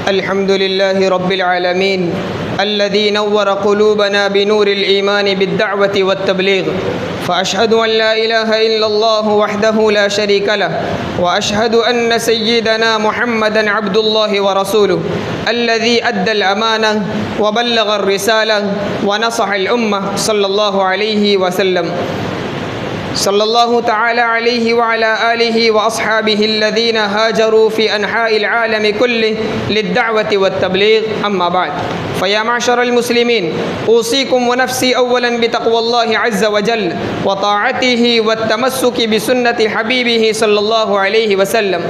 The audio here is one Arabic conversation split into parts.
الحمد لله رب العالمين الذي نور قلوبنا بنور الإيمان بالدعوة والتبليغ، فأشهد أن لا إله إلا الله وحده لا شريك له، وأشهد أن سيدنا محمدا عبد الله ورسوله الذي أدى الأمانة وبلغ الرسالة ونصح الأمة صلى الله عليه وسلم. صلى الله تعالى عليه وعلى آله وأصحابه الذين هاجروا في أنحاء العالم كله للدعوة والتبليغ. أما بعد، فيا معشر المسلمين، أوصيكم ونفسي أولا بتقوى الله عز وجل وطاعته والتمسك بسنة حبيبه صلى الله عليه وسلم.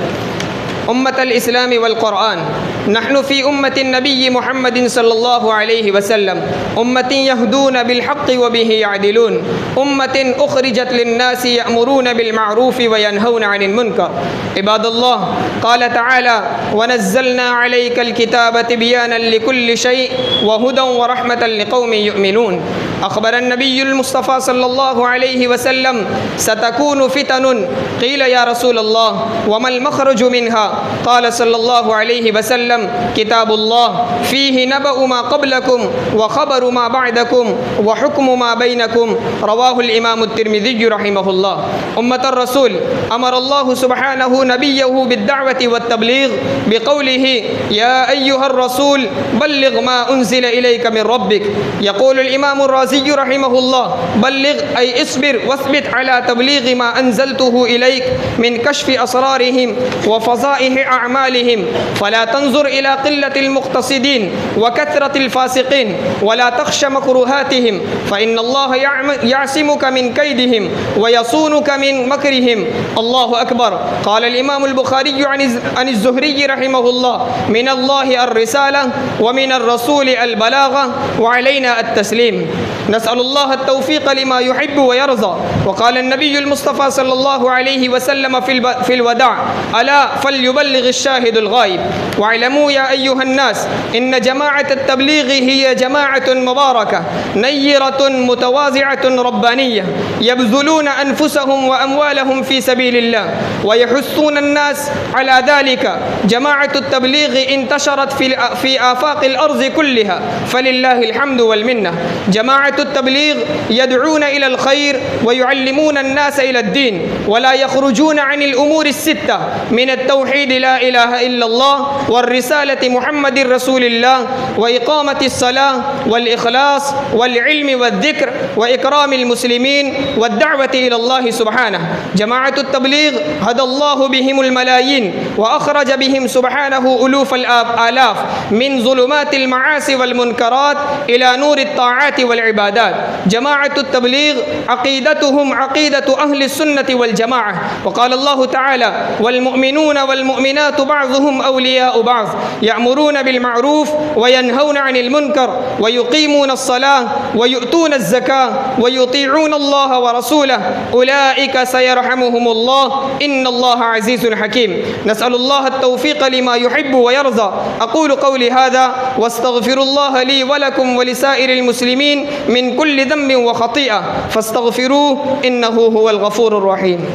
أمة الإسلام والقرآن، نحن في أمة النبي محمد صلى الله عليه وسلم، أمة يهدون بالحق وبه يعدلون، أمة أخرجت للناس يأمرون بالمعروف وينهون عن المنكر. عباد الله، قال تعالى: ونزلنا عليك الكتاب تبيانا لكل شيء وهدى ورحمة لقوم يؤمنون. أخبر النبي المصطفى صلى الله عليه وسلم: ستكون فتن. قيل: يا رسول الله، وما المخرج منها؟ قال صلى الله عليه وسلم: كتاب الله فيه نبأ ما قبلكم وخبر ما بعدكم وحكم ما بينكم. رواه الإمام الترمذي رحمه الله. أمة الرسول، أمر الله سبحانه نبيه بالدعوة والتبليغ بقوله: يا أيها الرسول بلغ ما أنزل إليك من ربك. يقول الإمام الرازي رحمه الله: بلغ أي اصبر واثبت على تبليغ ما أنزلته إليك من كشف أسرارهم وفضائح أعمالهم، فلا تنظر إلى قلة المقتصدين وكثرة الفاسقين، ولا تخش مكروهاتهم، فإن الله يعصمك من كيدهم ويصونك من مكرهم. الله أكبر. قال الإمام البخاري عن الزهري رحمه الله: من الله الرسالة ومن الرسول البلاغة وعلينا التسليم. نسأل الله التوفيق لما يحب ويرضى. وقال النبي المصطفى صلى الله عليه وسلم في الوداع: ألا فليبلغ الشاهد الغائب. واعلموا يا أيها الناس إن جماعة التبليغ هي جماعة مباركة نيرة متواضعة ربانية، يبذلون أنفسهم وأموالهم في سبيل الله ويحثون الناس على ذلك. جماعة التبليغ انتشرت في آفاق الأرض كلها، فلله الحمد والمنة. جماعة التبليغ يدعون إلى الخير ويعلمون الناس إلى الدين، ولا يخرجون عن الأمور الستة من التوحيد لا إله إلا الله، والرسالة محمد رسول الله، وإقامة الصلاة والإخلاص والعلم والذكر وإكرام المسلمين والدعوة إلى الله سبحانه. جماعة التبليغ هدى الله بهم الملايين وأخرج بهم سبحانه ألوف الآلاف من ظلمات المعاصي والمنكرات إلى نور الطاعات والعبادات. جماعة التبليغ عقيدتهم عقيدة أهل السنة والجماعة. وقال الله تعالى: والمؤمنون والمؤمنات بعضهم أولياء بعض يأمرون بالمعروف وينهون عن المنكر ويقيمون الصلاة ويؤتون الزكاة ويطيعون الله ورسوله أولئك سيرحمهم الله إن الله عزيز حكيم. نسأل الله التوفيق لما يحب ويرضى. أقول قولي هذا واستغفر الله لي ولكم ولسائر المسلمين من كل ذنب وخطيئة فاستغفروه إنه هو الغفور الرحيم.